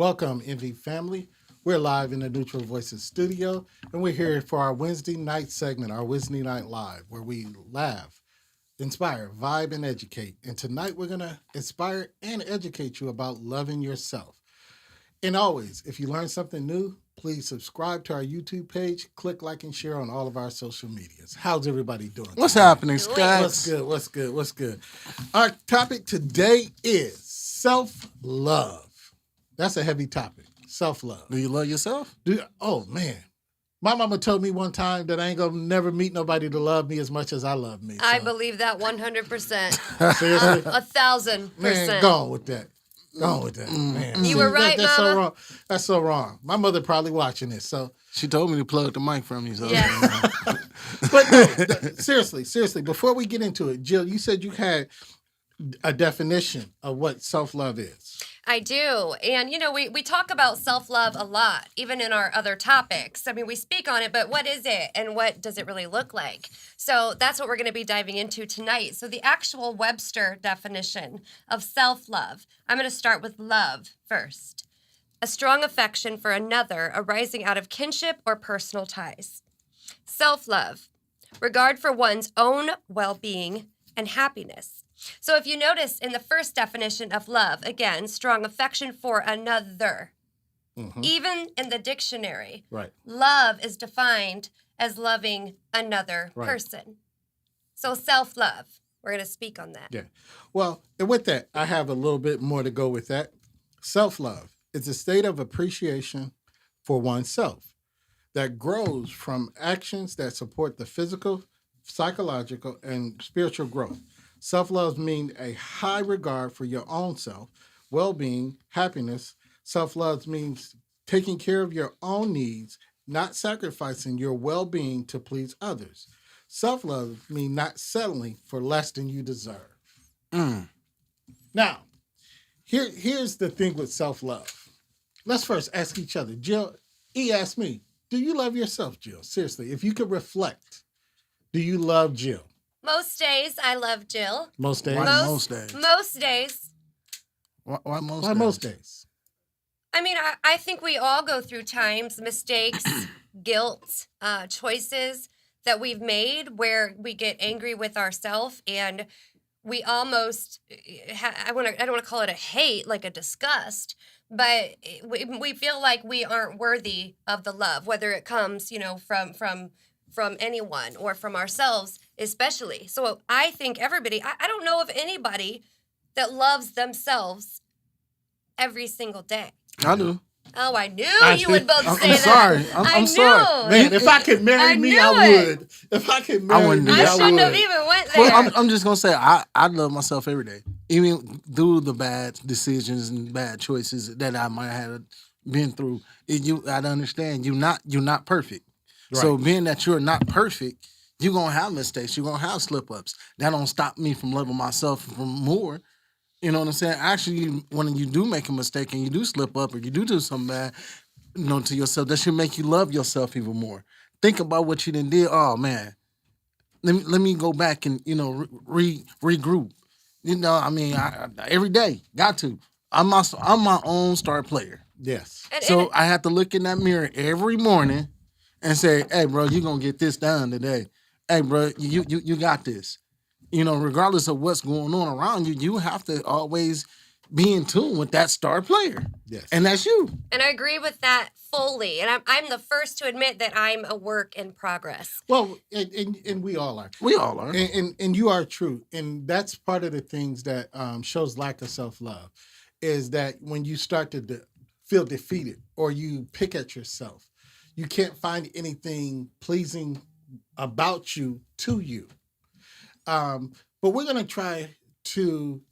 Welcome, Envy family. We're live in the Neutral Voices studio, and we're here for our Wednesday night segment, our Wednesday Night Live, where we laugh, inspire, vibe, and educate. And tonight we're going to inspire and educate you about loving yourself. And always, if you learn something new, please subscribe to our YouTube page, click like and share on all of our social medias. How's everybody doing? What's today? happening, Scott? What's good? Our topic today is self-love. That's a heavy topic. Self-love. Do you love yourself? Oh, man. My mama told me one time that I ain't going to never meet nobody to love me as much as I love me. I believe that 100%. Seriously? 1,000%. Man, go on with that. Man. You were right, that's Mama. so wrong. That's so wrong. My mother probably watching this, so. She told me to plug the mic from you. So Yeah. But no, seriously, before we get into it, Jill, you said you had a definition of what self-love is. I do. And, we talk about self-love a lot, even in our other topics. I mean, we speak on it, but what is it and what does it really look like? So that's what we're going to be diving into tonight. So the actual Webster definition of self-love, I'm going to start with love first. A strong affection for another arising out of kinship or personal ties. Self-love, regard for one's own well-being and happiness. So if you notice in the first definition of love, again, strong affection for another. Even in the dictionary, Right. love is defined as loving another person. So self-love, we're going to speak on that. Yeah. Well, and with that, I have a little bit more to go with that. Self-love is a state of appreciation for oneself that grows from actions that support the physical, psychological, and spiritual growth. Self-love means a high regard for your own self, well-being, happiness. Self-love means taking care of your own needs, not sacrificing your well-being to please others. Self-love means not settling for less than you deserve. Now, here's the thing with self-love. Let's first ask each other. Jill, he asked me, do you love yourself, Jill? Seriously, if you could reflect, do you love Jill? Most days, I love Jill. Most days? Why most days? Most days. Why most Why days? most days? I mean, I think we all go through times, mistakes, guilt, choices that we've made where we get angry with ourselves and we almost, I don't want to call it a hate, like a disgust, but we feel like we aren't worthy of the love, whether it comes, from anyone or from ourselves especially. So I think everybody, I don't know of anybody that loves themselves every single day. I do. Oh, I knew I you would both I'm say that. sorry. I'm I sorry. knew. Man, if I could marry I me, knew I it. would. If I could marry wouldn't me, do I that. I shouldn't have would. even went there. Well, I'm just gonna say I love myself every day, even through the bad decisions and bad choices that I might have been through. I understand you're not perfect. So Right. being that you're not perfect, you're gonna have mistakes. You're gonna have slip ups. That don't stop me from loving myself from more. You know what I'm saying? Actually, when you do make a mistake and you do slip up or you do something bad, to yourself, that should make you love yourself even more. Think about what you done did. Oh man, let me go back and regroup. Every day got to. I'm my own star player. Yes. So I have to look in that mirror every morning and say, "Hey, bro, you're gonna get this done today. Hey, bro, you got this." Regardless of what's going on around you, you have to always be in tune with that star player. Yes. And that's you. And I agree with that fully. And I'm the first to admit that I'm a work in progress. Well, and we all are. We all are. And you are true. And that's part of the things that shows lack of self-love is that when you start to feel defeated or you pick at yourself, you can't find anything pleasing about you to you. But we're going to try to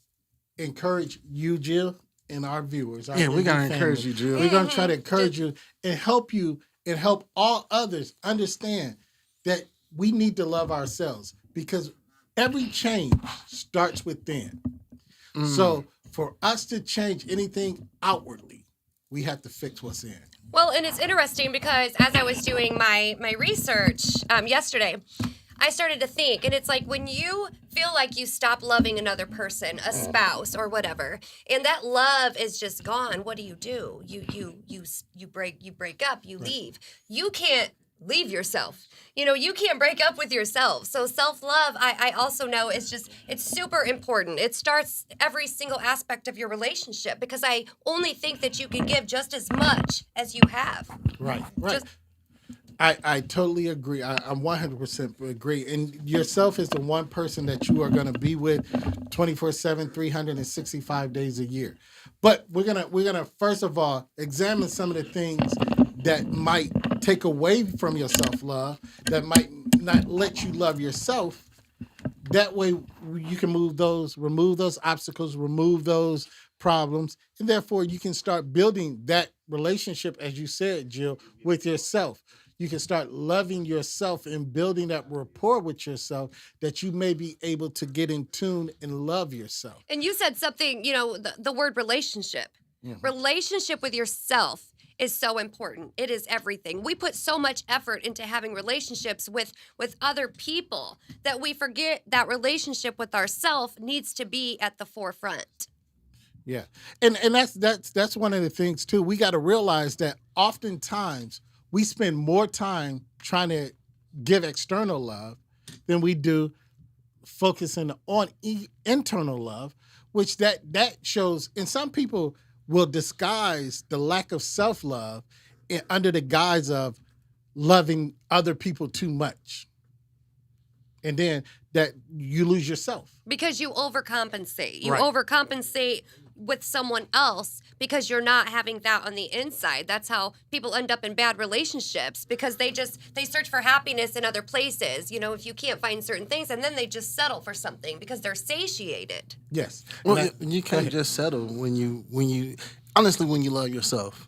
encourage you, Jill, and our viewers. Yeah, we're going to encourage you, Jill. We're going to try to encourage you and help all others understand that we need to love ourselves because every change starts within. So for us to change anything outwardly, we have to fix what's in. Well, and it's interesting because as I was doing my research yesterday, I started to think, and it's like when you feel like you stop loving another person, a spouse or whatever, and that love is just gone, what do? You break up, you leave. You can't leave yourself. You can't break up with yourself. So self-love, I also know it's super important. It starts every single aspect of your relationship because I only think that you can give just as much as you have. Right. Just- I totally agree. I'm 100% agree. And yourself is the one person that you are going to be with 24/7, 365 days a year. But we're gonna first of all examine some of the things that might take away from your self-love, that might not let you love yourself. That way you can remove those obstacles, remove those problems, and therefore you can start building that relationship, as you said, Jill, with yourself. You can start loving yourself and building that rapport with yourself that you may be able to get in tune and love yourself. And you said something, the word relationship. Relationship with yourself is so important. It is everything. We put so much effort into having relationships with other people that we forget that relationship with ourself needs to be at the forefront. Yeah. And that's one of the things too. We got to realize that oftentimes we spend more time trying to give external love than we do focusing on internal love, which that shows. And some people will disguise the lack of self-love under the guise of loving other people too much. And then that you lose yourself. Because you overcompensate. You Right. overcompensate with someone else because you're not having that on the inside. That's how people end up in bad relationships because they search for happiness in other places, if you can't find certain things, and then they just settle for something because they're satiated. Yes. Well, And you can't just settle when you honestly, when you love yourself,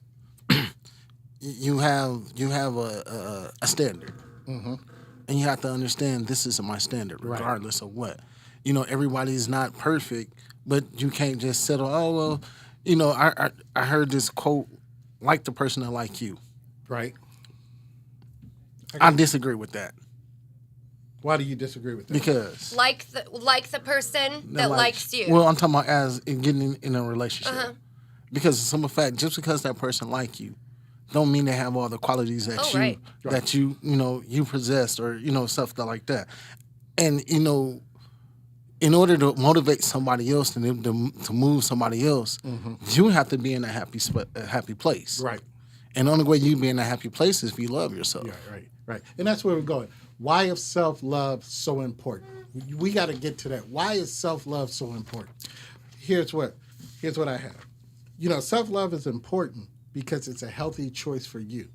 you have a standard, and you have to understand this is my standard, regardless of what. Everybody's not perfect, but you can't just settle. Oh well, I heard this quote, like the person that like you. Right. I disagree with that Why do you disagree with that? because Like the person that likes you. Well, I'm talking about as in getting in a relationship. Because of some fact, just because that person like you, don't mean they have all the qualities that right. that you possess or stuff like that. And in order to motivate somebody else to move somebody else, you have to be in a happy place. Right. And the only way you be in a happy place is if you love yourself. Yeah, right. And that's where we're going. Why is self-love so important? We got to get to that. Why is self-love so important? Here's what I have. Self-love is important because it's a healthy choice for you.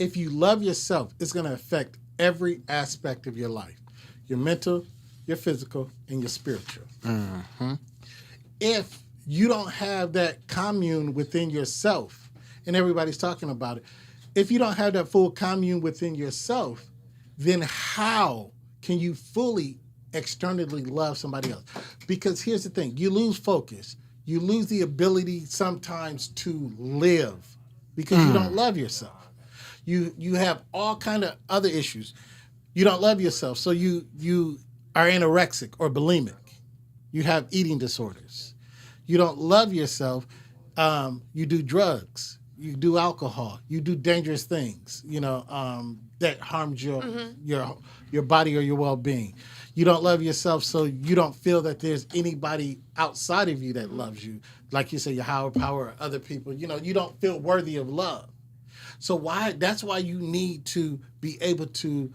If you love yourself, it's going to affect every aspect of your life. Your mental, your physical, and your spiritual. If you don't have that commune within yourself, and everybody's talking about it, if you don't have that full commune within yourself, then how can you fully externally love somebody else? Because here's the thing, you lose focus. You lose the ability sometimes to live because you don't love yourself. You have all kind of other issues. You don't love yourself, so you are anorexic or bulimic. You have eating disorders. You don't love yourself. You do drugs. You do alcohol. You do dangerous things. That harms your body or your well-being. You don't love yourself, so you don't feel that there's anybody outside of you that loves you. Like you say, your higher power or other people. You don't feel worthy of love. So that's why you need to be able to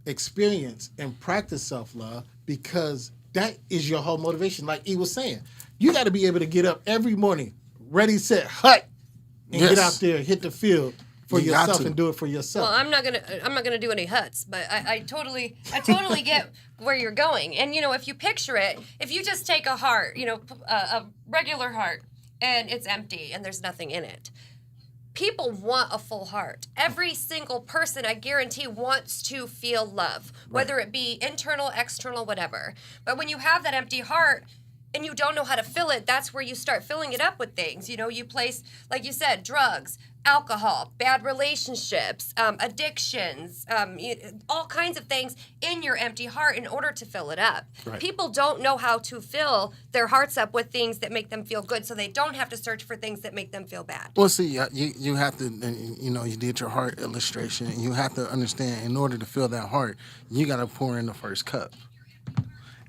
experience and practice self-love, because that is your whole motivation. Like he was saying, you got to be able to get up every morning, ready, set, hut, and get out there, hit the field for yourself and do it for yourself. Well, I'm not gonna do any huts, but I totally get where you're going. And if you picture it, if you just take a heart, a regular heart, and it's empty and there's nothing in it. People want a full heart. Every single person, I guarantee, wants to feel love, whether it be internal, external, whatever. But when you have that empty heart, and you don't know how to fill it, that's where you start filling it up with things. You know, you place, like you said, drugs, alcohol, bad relationships, addictions, all kinds of things in your empty heart in order to fill it up. Right. People don't know how to fill their hearts up with things that make them feel good, so they don't have to search for things that make them feel bad. Well, see, you have to, you did your heart illustration, and you have to understand, in order to fill that heart, you got to pour in the first cup.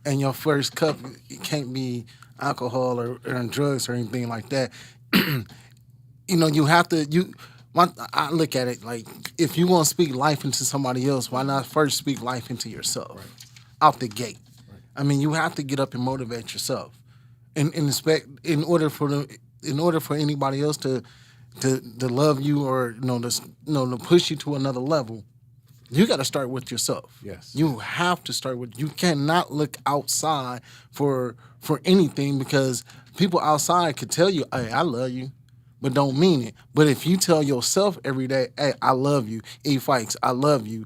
And your first cup, it can't be alcohol or drugs or anything like that. You have to, I look at it like, if you want to speak life into somebody else, why not first speak life into yourself out the gate? Right. I mean, you have to get up and motivate yourself. And in order for anybody else to love you or to push you to another level, you got to start with yourself. Yes. You have to start with. You cannot look outside for anything, because people outside could tell you, "Hey, I love you," but don't mean it. But if you tell yourself every day, "Hey, I love you," E. Fikes, I love you.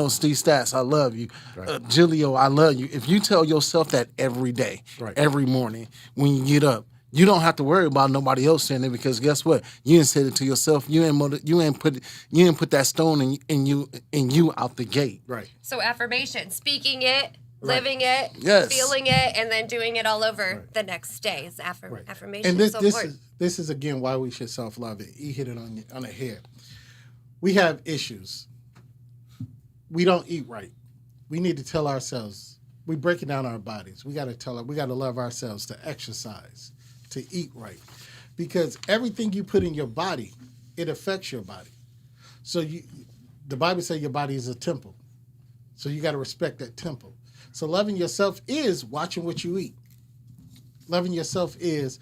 Steve Stats, I love you. Right. Gilio, I love you. If you tell yourself that every day, Right. every morning when you get up, you don't have to worry about nobody else saying it, because guess what? You ain't said it to yourself. You ain't put that stone in you out the gate. Right. So affirmation, speaking it, Right. living it, Yes. feeling it, and then doing it all over Right. the next day. It's Right. affirmation. And this is so this important. is this is again why we should self-love. He hit it on the head. We have issues. We don't eat right. We need to tell ourselves, we're breaking down our bodies. We got to love ourselves, to exercise, to eat right. Because everything you put in your body, it affects your body. So the Bible says your body is a temple. So you got to respect that temple. So loving yourself is watching what you eat. Loving yourself is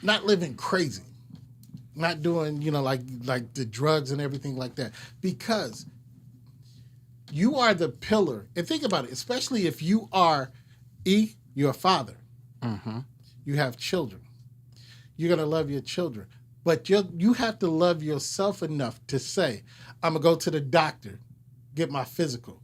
not living crazy, not doing, like the drugs and everything like that, because you are the pillar. And think about it, especially if you are you're a father. Mm-hmm. You have children. You're going to love your children. But you have to love yourself enough to say, I'm going to go to the doctor, get my physical.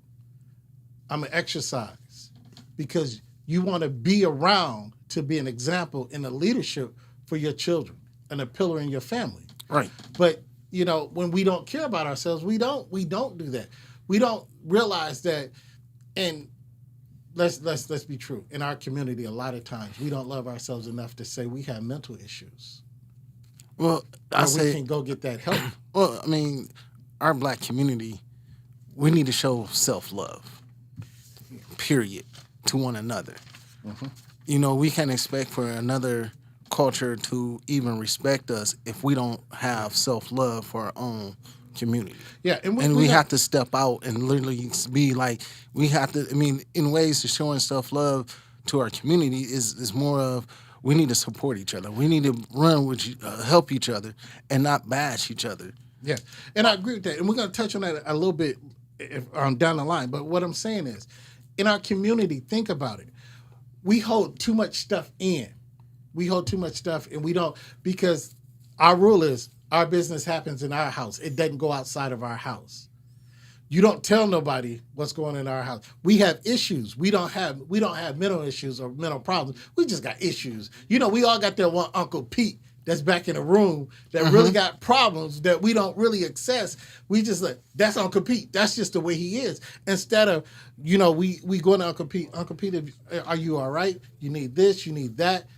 I'm going to exercise, because you want to be around to be an example in the leadership for your children and a pillar in your family. Right. But, when we don't care about ourselves, we don't do that. We don't realize that. And let's be true. In our community, a lot of times we don't love ourselves enough to say we have mental issues. Well, We can go get that help. Well, I mean, our black community, we need to show self-love, period, to one another. Mm-hmm. We can't expect for another culture to even respect us if we don't have self-love for our own community. Yeah, and we have to step out and literally be like, we have to, in ways to showing self-love to our community is more of, we need to support each other. We need to run with, help each other and not bash each other. Yeah, and I agree with that. And we're going to touch on that a little bit down the line. But what I'm saying is, in our community, think about it. We hold too much stuff in. We hold too much stuff, and we don't, because our rule is our business happens in our house. It doesn't go outside of our house. You don't tell nobody what's going on in our house. We have issues. We don't have mental issues or mental problems. We just got issues. We all got that one Uncle Pete that's back in the room that really got problems that we don't really access. We just like, that's Uncle Pete. That's just the way he is. Instead of, we go to Uncle Pete. Uncle Pete, are you all right? You need this, you need that.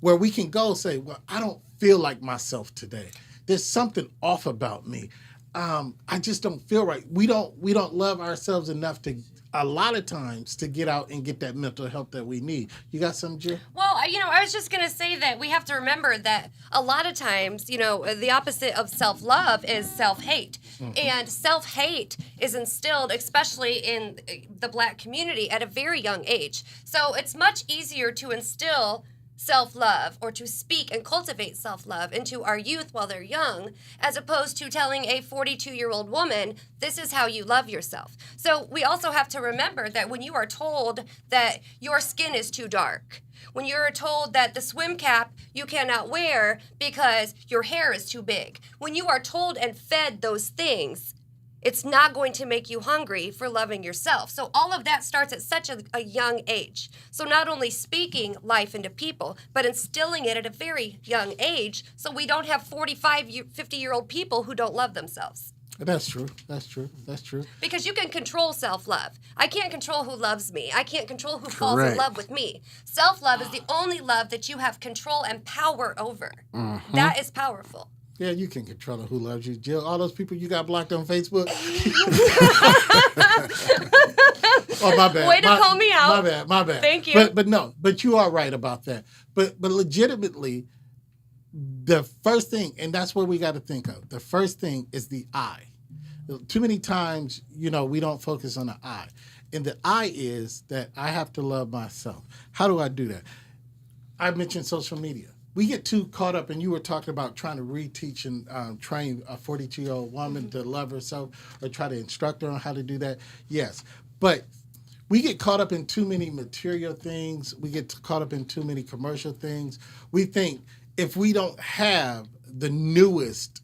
Where we can go say, well, I don't feel like myself today. There's something off about me. I just don't feel right. We don't love ourselves enough to, a lot of times, to get out and get that mental help that we need. You got something, Jill? Well, I was just going to say that we have to remember that a lot of times, the opposite of self-love is self-hate. Mm-hmm. And self-hate is instilled, especially in the Black community, at a very young age. So it's much easier to instill self-love or to speak and cultivate self-love into our youth while they're young, as opposed to telling a 42-year-old woman, this is how you love yourself. So we also have to remember that when you are told that your skin is too dark, when you're told that the swim cap you cannot wear because your hair is too big, when you are told and fed those things, It's not going to make you hungry for loving yourself. So all of that starts at such a young age. So not only speaking life into people, but instilling it at a very young age so we don't have 50-year-old people who don't love themselves. That's true. That's true. That's true. Because you can control self-love. I can't control who loves me. I can't control who falls in Correct. love with me. Self-love is the only love that you have control and power over. That is powerful. Yeah, you can control who loves you, Jill. All those people you got blocked on Facebook. Oh, my bad. Way to call me out. My bad. My bad. Thank you. But you are right about that. But legitimately, the first thing, and that's what we got to think of. The first thing is the I. Too many times, we don't focus on the I. And the I is that I have to love myself. How do I do that? I mentioned social media. We get too caught up, and you were talking about trying to reteach and train a 42-year-old woman to love herself or try to instruct her on how to do that. Yes. But we get caught up in too many material things. We get caught up in too many commercial things. We think if we don't have the newest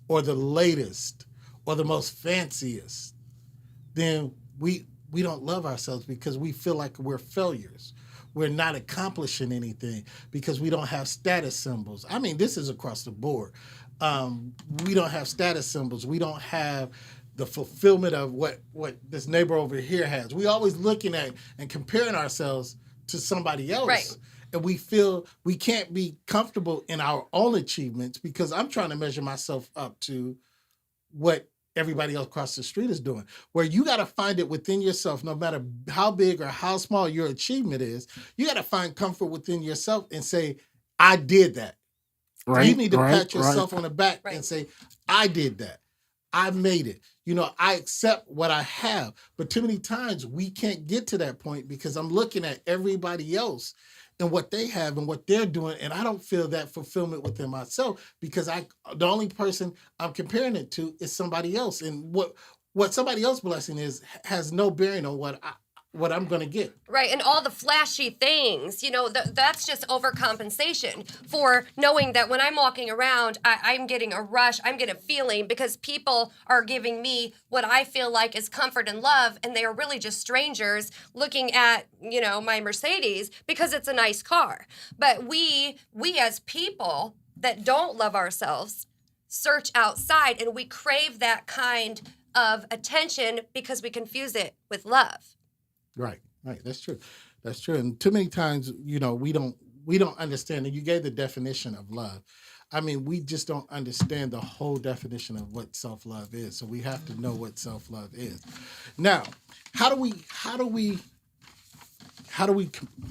or the latest or the most fanciest, then we don't love ourselves because we feel like we're failures. We're not accomplishing anything because we don't have status symbols. I mean, this is across the board. We don't have status symbols. We don't have the fulfillment of what this neighbor over here has. We always looking at and comparing ourselves to somebody else. Right. And we feel we can't be comfortable in our own achievements because I'm trying to measure myself up to what everybody else across the street is doing. Where you got to find it within yourself, no matter how big or how small your achievement is, you got to find comfort within yourself and say, I did that. Right. You need to right, pat yourself on the back Right. and say, I did that. I made it. I accept what I have. But too many times we can't get to that point because I'm looking at everybody else and what they have and what they're doing, and I don't feel that fulfillment within myself because the only person I'm comparing it to is somebody else, and what somebody else's blessing is has no bearing on what I'm going to get. Right, and all the flashy things, that's just overcompensation for knowing that when I'm walking around, I'm getting a rush, I'm getting a feeling because people are giving me what I feel like is comfort and love, and they are really just strangers looking at, my Mercedes because it's a nice car. But we as people that don't love ourselves search outside, and we crave that kind of attention because we confuse it with love. Right. That's true. And too many times, we don't understand. And you gave the definition of love. I mean, we just don't understand the whole definition of what self-love is. So we have to know what self-love is. Now, how do we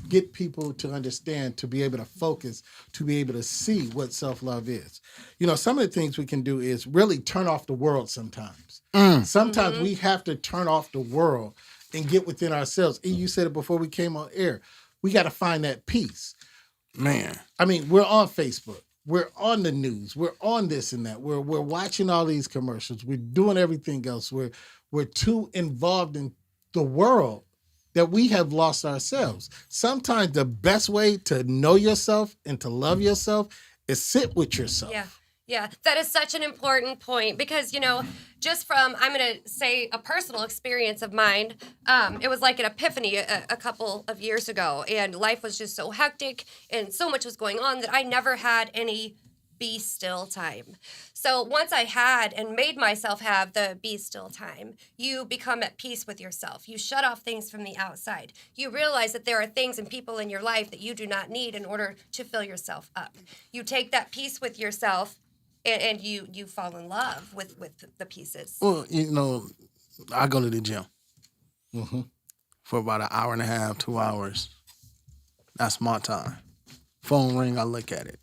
get people to understand, to be able to focus, to be able to see what self-love is? Some of the things we can do is really turn off the world sometimes. Sometimes we have to turn off the world and get within ourselves. And you said it before we came on air. We got to find that peace. Man. I mean, we're on Facebook. We're on the news. We're on this and that. We're watching all these commercials. We're doing everything else. We're too involved in the world that we have lost ourselves. Sometimes the best way to know yourself and to love yourself is sit with yourself. Yeah, that is such an important point because, just from, I'm going to say a personal experience of mine, it was like an epiphany a couple of years ago, and life was just so hectic and so much was going on that I never had any be still time. So once I had and made myself have the be still time, you become at peace with yourself. You shut off things from the outside. You realize that there are things and people in your life that you do not need in order to fill yourself up. You take that peace with yourself and you fall in love with the pieces. Well, I go to the gym for about an hour and a half, 2 hours. That's my time. Phone ring, I look at it.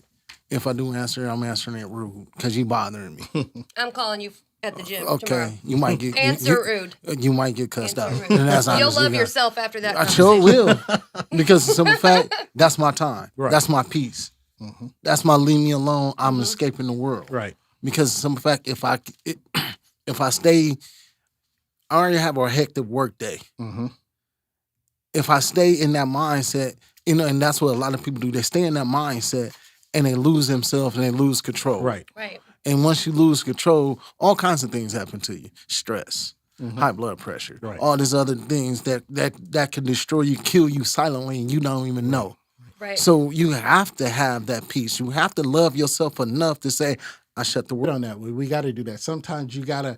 If I do answer, I'm answering it rude because you bothering me. I'm calling you at the gym Okay, tomorrow. you might get Answer rude. You might get cussed out. Answer rude. And that's You'll honestly love not- yourself after that I sure conversation. will, because the simple fact, that's my time. Right. That's my peace. That's my leave me alone. I'm escaping the world. Right. Because the simple fact, if I stay, I already have a hectic work day. If I stay in that mindset, and that's what a lot of people do. They stay in that mindset and they lose themselves and they lose control. Right. Right. And once you lose control, all kinds of things happen to you. Stress, high blood pressure, Right. all these other things that can destroy you, kill you silently, and you don't even know. Right. So you have to have that peace. You have to love yourself enough to say, I shut the world. On that. We got to do that. Sometimes you got to,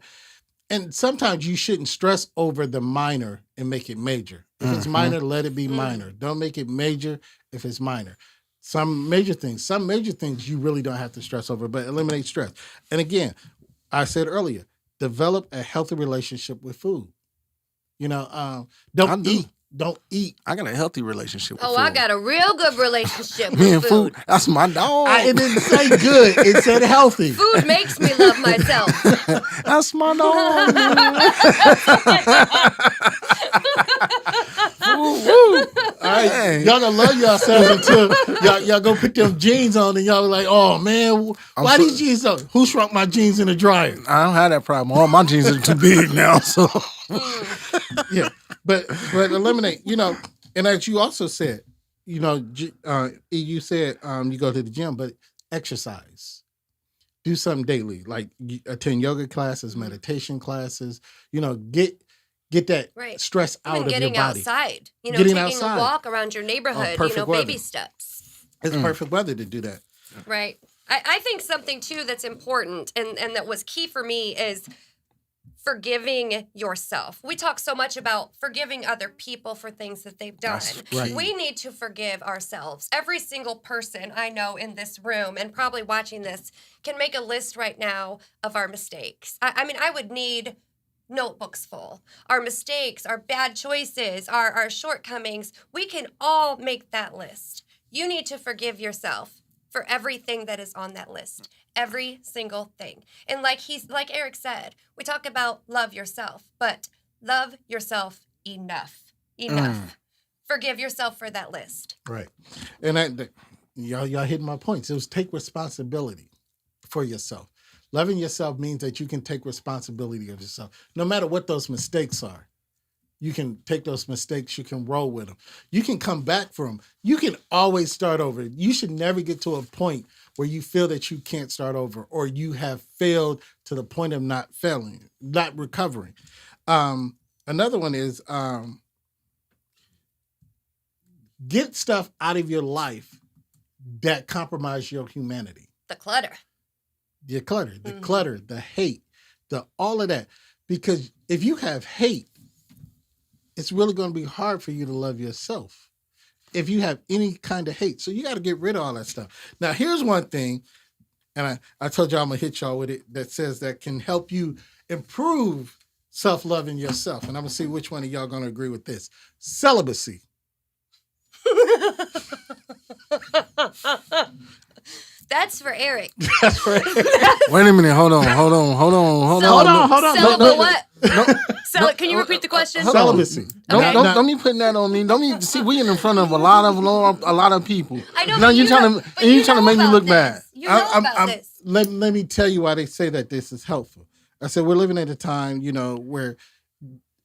and sometimes you shouldn't stress over the minor and make it major. If it's minor, let it be minor. Don't make it major if it's minor. Some major things you really don't have to stress over, but eliminate stress. And again, I said earlier, develop a healthy relationship with food. I Don't do. eat. Don't eat. I got a healthy relationship with Oh, food. I got a real good relationship Me and with food. food. That's my dog. It didn't say good. It said healthy. Food makes me love myself. That's my dog. All right, Hey. y'all gonna love yourselves until y'all go put them jeans on and y'all be like, oh man, why so- these jeans on? Who shrunk my jeans in the dryer? I don't have that problem. All my jeans are too big now. So Yeah, but eliminate. And as you also said, you said you go to the gym, but exercise. Do something daily, like you attend yoga classes, meditation classes. Get that Right. stress out Even of your getting body. outside. Getting taking outside. a walk around your neighborhood. perfect Baby weather. steps. It's perfect weather to do that. Right. I think something too that's important and that was key for me is forgiving yourself. We talk so much about forgiving other people for things that they've done. That's right. We need to forgive ourselves. Every single person I know in this room and probably watching this can make a list right now of our mistakes. I mean, I would need notebooks full. Our mistakes, our bad choices, our shortcomings, we can all make that list. You need to forgive yourself for everything that is on that list. Every single thing. And like Eric said, we talk about love yourself, but love yourself enough. Forgive yourself for that list. Right. And y'all hitting my points. It was take responsibility for yourself. Loving yourself means that you can take responsibility of yourself. No matter what those mistakes are, you can take those mistakes, you can roll with them. You can come back from them. You can always start over. You should never get to a point where you feel that you can't start over or you have failed to the point of not recovering. Another one is get stuff out of your life that compromise your humanity. The clutter. The clutter, the hate, all of that. Because if you have hate, it's really going to be hard for you to love yourself if you have any kind of hate. So you got to get rid of all that stuff. Now, here's one thing, and I told y'all I'm going to hit y'all with it, that says that can help you improve self-love in yourself. And I'm going to see which one of y'all going to agree with this. Celibacy. That's for Eric. That's right. wait a minute. Hold on. Hold on. Celibate what? No, Can you repeat the question? hold on. Celibacy. Okay. Don't be putting that on me. Don't be see. We in front of a lot of people. I know. Now but you know- trying but to know make me about look this. bad. You know about this. Let me tell you why they say that this is helpful. I said we're living at a time, where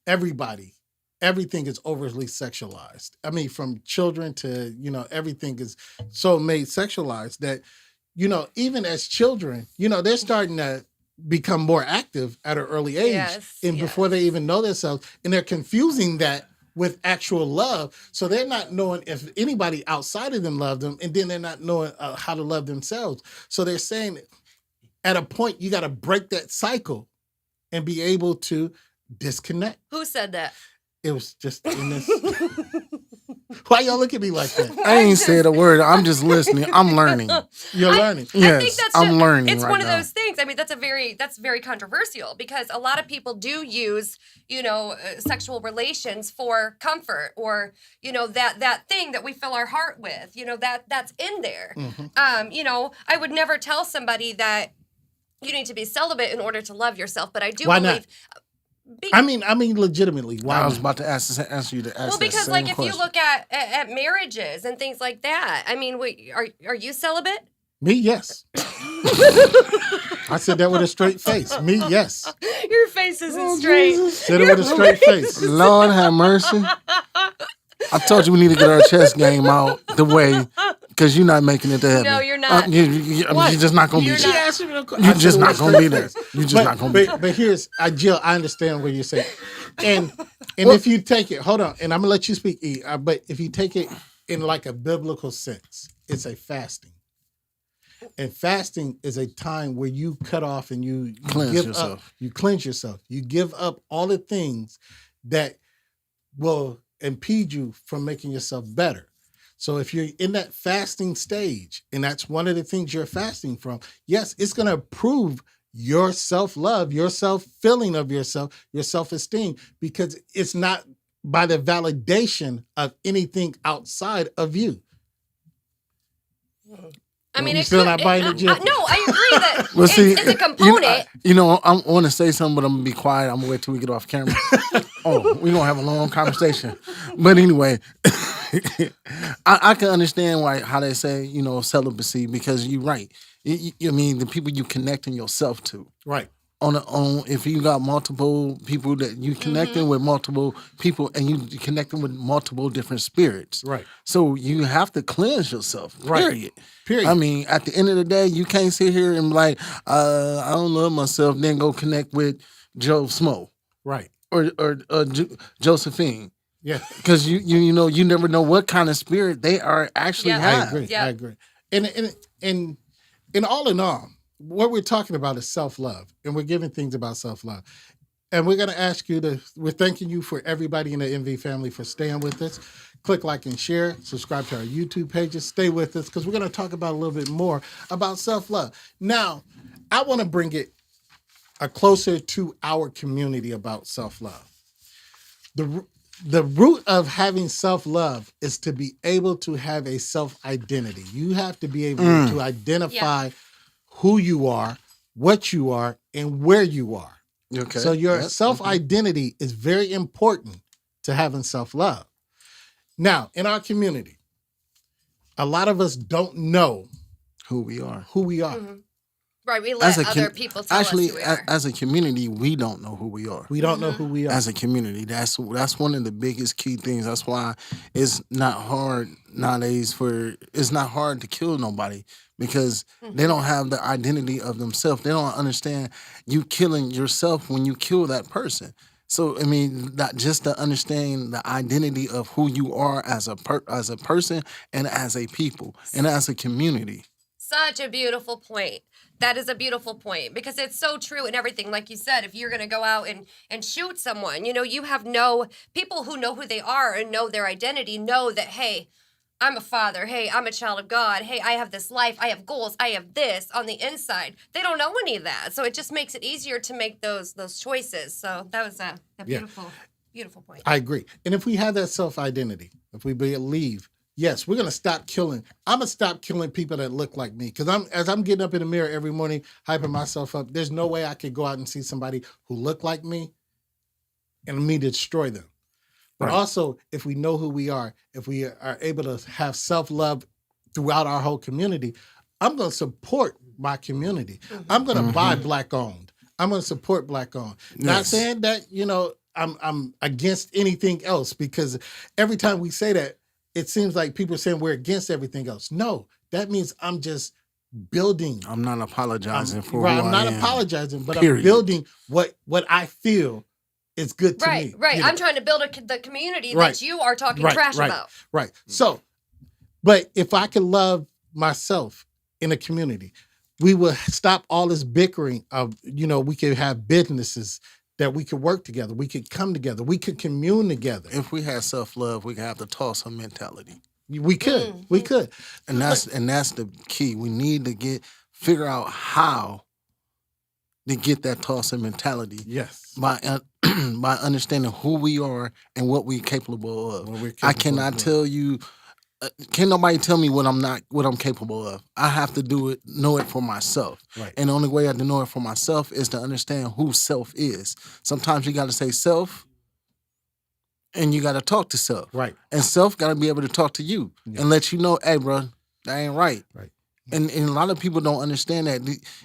everything is overly sexualized. I mean, from children to, everything is so made sexualized that, even as children, they're starting to become more active at an early age Yes, and before they even know themselves. And they're confusing that with actual love. So they're not knowing if anybody outside of them loved them, and then they're not knowing how to love themselves. So they're saying at a point, you got to break that cycle and be able to disconnect. Who said that? It was just in this. Why y'all look at me like that? I ain't said a word. I'm just listening. I'm learning. You're learning. Yes, I think that's I'm learning. It's right one of now. those things. I mean, that's very controversial because a lot of people do use, sexual relations for comfort or, that thing that we fill our heart with, that's in there. Mhm. I would never tell somebody that you need to be celibate in order to love yourself, but I do Why believe. not? I mean, answer I was not? about to answer you to ask Well, that because same if question. you look at marriages and things like that, I mean, are you celibate? Me, yes. I said that with a straight face. Me, yes. Your face isn't Oh, straight. Jesus. Said it with a straight face. Lord have mercy. I told you we need to get our chess game out the way Because you're not making it to heaven. No, you're not. You're just not gonna You're be not. there. Ask me the question. You're just not gonna be there. You're just not gonna be there. But here's, Jill, I understand what you're saying, and if you take it, hold on, and I'm gonna let you speak, E. But if you take it in like a biblical sense, it's a fasting, and fasting is a time where you cut off and you Cleanse give yourself. up, you cleanse yourself, you give up all the things that will impede you from making yourself better. So if you're in that fasting stage, and that's one of the things you're fasting from, yes, it's going to improve your self-love, your self-feeling of yourself, your self-esteem, because it's not by the validation of anything outside of you. I mean, You it still could, not buying it, Jill? no, I agree that Well, see, it's a component. I want to say something, but I'm gonna be quiet. I'm gonna wait till we get off camera. We're gonna have a long conversation. But anyway, I can understand how they say celibacy, because you're right. I mean, the people you connecting yourself to. Right. If you got multiple people that you connecting with multiple people, and you connecting with multiple different spirits, Right. So you have to cleanse yourself. Right. Period. I mean, at the end of the day, you can't sit here and be like, I don't love myself, then go connect with Joe Smo Right. or Josephine, Yeah. because you never know what kind of spirit they are actually Yeah. have. I agree. Yeah. I agree. And all in all, what we're talking about is self-love, and we're giving things about self-love. And we're going to ask you we're thanking you for everybody in the MV family for staying with us. Click like and share, subscribe to our YouTube pages, stay with us, because we're going to talk about a little bit more about self-love. Now, I want to bring it closer to our community about self-love. The root of having self-love is to be able to have a self-identity. You have to be able to identify who you are, what you are, and where you are. Okay. So your Yep. self-identity is very important to having self-love. Now, in our community, a lot of us don't know Who we are. who we are. Right, we let As a other people tell Actually, us who we are. as a community, we don't know who we are. We don't know who we are. As a community, that's one of the biggest key things. That's why it's not hard nowadays it's not hard to kill nobody, because they don't have the identity of themselves. They don't understand you killing yourself when you kill that person. So I mean, not just to understand the identity of who you are as a person and as a people and as a community. Such a beautiful point. That is a beautiful point, because it's so true in everything. Like you said, if you're going to go out and shoot someone, you have people who know who they are and know their identity, know that, hey, I'm a father. Hey, I'm a child of God. Hey, I have this life. I have goals. I have this on the inside. They don't know any of that. So it just makes it easier to make those choices. So that was a beautiful, beautiful point. I agree. And if we have that self-identity, if we believe, yes, we're going to stop killing. I'm going to stop killing people that look like me. Because as I'm getting up in the mirror every morning, hyping myself up, there's no way I could go out and see somebody who look like me and me destroy them. But also, if we know who we are, if we are able to have self-love throughout our whole community, I'm going to support my community. I'm going to buy Black-owned. I'm going to support Black-owned. Not Yes. saying that, I'm against anything else, because every time we say that, it seems like people are saying we're against everything else. No, that means I'm just building. I'm not apologizing for Right, who I'm not I am. apologizing, but Period. I'm building what I feel is good to me. Right. you know? I'm trying to build the community Right. that you are talking Right, trash right. about. Right. So, but if I can love myself in a community, we will stop all this bickering of, we could have businesses that we could work together. We could come together. We could commune together. If we had self-love, we could have the toss-up mentality. We could. We could. And that's the key. We need to figure out how to get that toss-up mentality Yes. by understanding who we are and what we're capable of. What we're I capable cannot of. tell you. Can't nobody tell me what I'm capable of. I have to know it for myself. Right. And the only way I have to know it for myself is to understand who self is. Sometimes you got to say self, and you got to talk to self. Right. And self got to be able to talk to you and let you know, hey, bro, that ain't right. Right. And a lot of people don't understand that.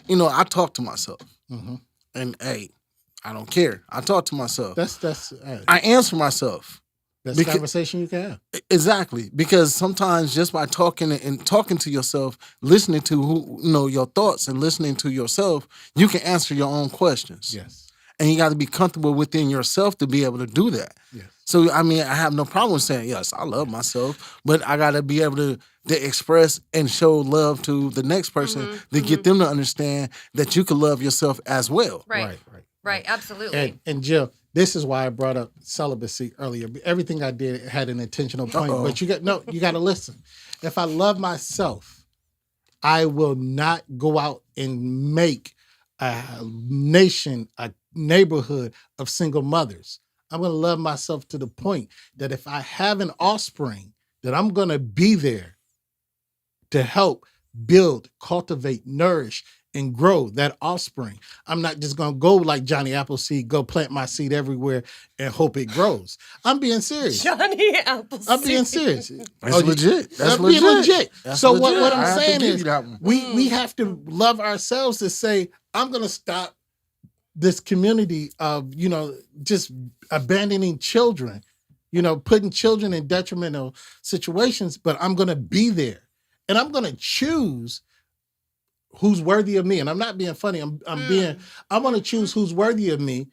I talk to myself. Mm-hmm. And, hey, I don't care. I talk to myself. That's I answer myself. Best Because- conversation you can have. Exactly, because sometimes just by talking and talking to yourself, listening to your thoughts and listening to yourself, you can answer your own questions. Yes. And you got to be comfortable within yourself to be able to do that. Yes. So I mean, I have no problem saying yes, I love myself, but I got to be able to express and show love to the next person to get them to understand that you can love yourself as well. Right. Right. Absolutely. And Jill, this is why I brought up celibacy earlier. Everything I did had an intentional point, Uh-oh. but you got to listen. If I love myself, I will not go out and make a nation, a neighborhood of single mothers. I'm going to love myself to the point that if I have an offspring, that I'm going to be there to help build, cultivate, nourish, and grow that offspring. I'm not just going to go like Johnny Appleseed, go plant my seed everywhere and hope it grows. I'm being serious. Johnny Appleseed. I'm being serious. That's Oh, legit. That's I'm being legit. That's So legit. what I I'm have to saying give is you that one. we have to love ourselves to say, I'm going to stop this community of, just abandoning children, putting children in detrimental situations, but I'm going to be there. And I'm going to choose who's worthy of me. And I'm not being funny. I'm going to choose who's worthy of me,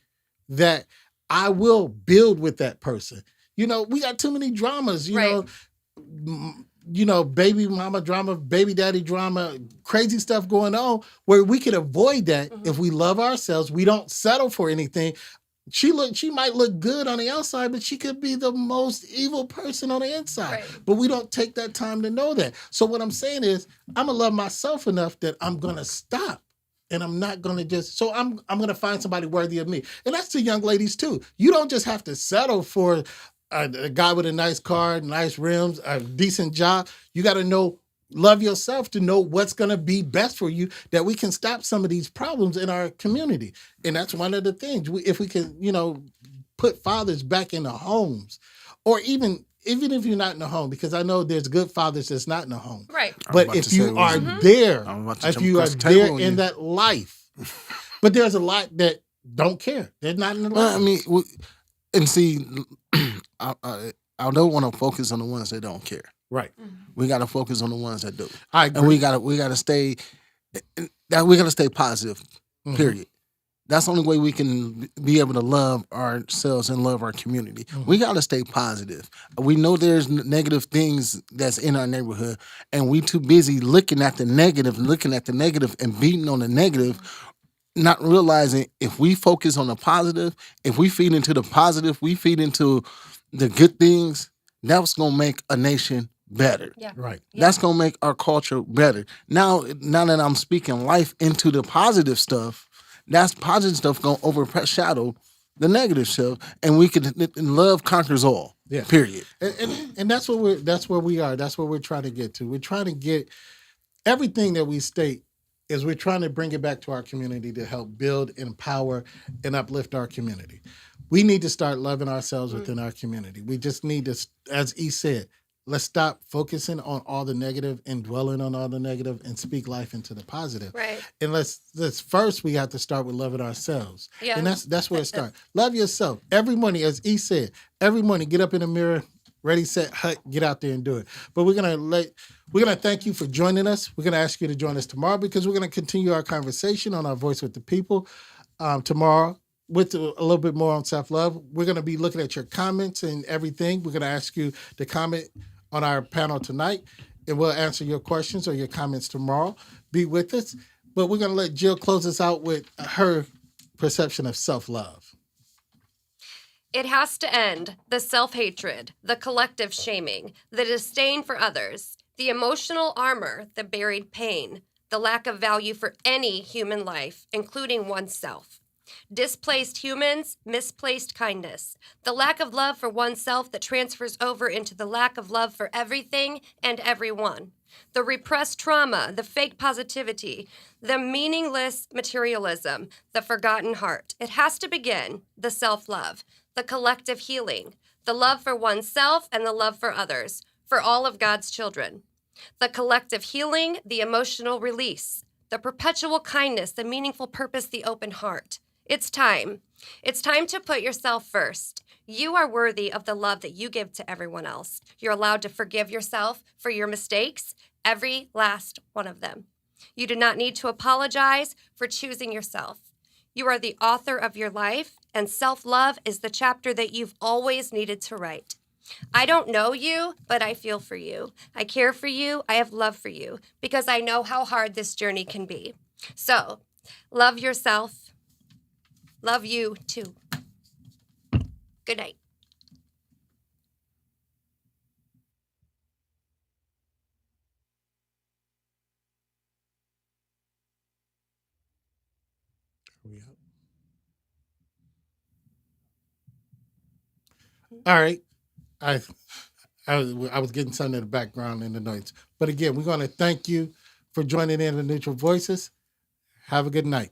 that I will build with that person. We got too many dramas, Right. Baby mama drama, baby daddy drama, crazy stuff going on, where we could avoid that if we love ourselves. We don't settle for anything. She might look good on the outside, but she could be the most evil person on the inside. Right. But we don't take that time to know that. So what I'm saying is, I'm gonna love myself enough that I'm gonna stop, and I'm not gonna just. So I'm gonna find somebody worthy of me, and that's to young ladies too. You don't just have to settle for a guy with a nice car, nice rims, a decent job. You got to love yourself to know what's going to be best for you, that we can stop some of these problems in our community. And that's one of the things. If we can, put fathers back in the homes, or even if you're not in the home, because I know there's good fathers that's not in the home. Right. But about if to say, you are I'm there, about to if jump you are across the table there on in you. that life, but there's a lot that don't care. They're not in the life. Well, I mean, and see, I don't want to focus on the ones that don't care. Right. We got to focus on the ones that do, I agree. and we got to stay positive. Mhm. Period. That's the only way we can be able to love ourselves and love our community. We got to stay positive. We know there's negative things that's in our neighborhood, and we too busy looking at the negative, and beating on the negative, not realizing if we focus on the positive, if we feed into the positive, we feed into the good things, that's going to make a nation better. Yeah. Right. That's going to make our culture better. Now that I'm speaking life into the positive stuff, that's positive stuff going to overshadow the negative stuff, and we can love conquers all. Yeah. Period. And that's where we are. That's where we're trying to get to. We're trying to get everything that we state is we're trying to bring it back to our community to help build, empower, and uplift our community. We need to start loving ourselves within our community. We just need to, as E said, let's stop focusing on all the negative and dwelling on all the negative and speak life into the positive. Right. And let's first we have to start with loving ourselves. Yeah. And that's where it starts. Love yourself. Every morning, as E said, every morning get up in the mirror, ready, set, hut, get out there and do it. But we're gonna thank you for joining us. We're gonna ask you to join us tomorrow, because we're gonna continue our conversation on our Voice with the People tomorrow with a little bit more on self-love. We're gonna be looking at your comments and everything. We're gonna ask you to comment on our panel tonight, and we'll answer your questions or your comments tomorrow. Be with us. But we're gonna let Jill close us out with her perception of self-love. It has to end. The self-hatred, the collective shaming, the disdain for others, the emotional armor, the buried pain, the lack of value for any human life, including oneself. Displaced humans, misplaced kindness, the lack of love for oneself that transfers over into the lack of love for everything and everyone. The repressed trauma, the fake positivity, the meaningless materialism, the forgotten heart. It has to begin, the self-love, the collective healing, the love for oneself and the love for others, for all of God's children. The collective healing, the emotional release, the perpetual kindness, the meaningful purpose, the open heart. It's time. It's time to put yourself first. You are worthy of the love that you give to everyone else. You're allowed to forgive yourself for your mistakes, every last one of them. You do not need to apologize for choosing yourself. You are the author of your life, and self-love is the chapter that you've always needed to write. I don't know you, but I feel for you. I care for you. I have love for you because I know how hard this journey can be. So, love yourself. Love you too. Good night. All right. I I was getting something in the background in the noise. But again, we're going to thank you for joining in the Neutral Voices. Have a good night.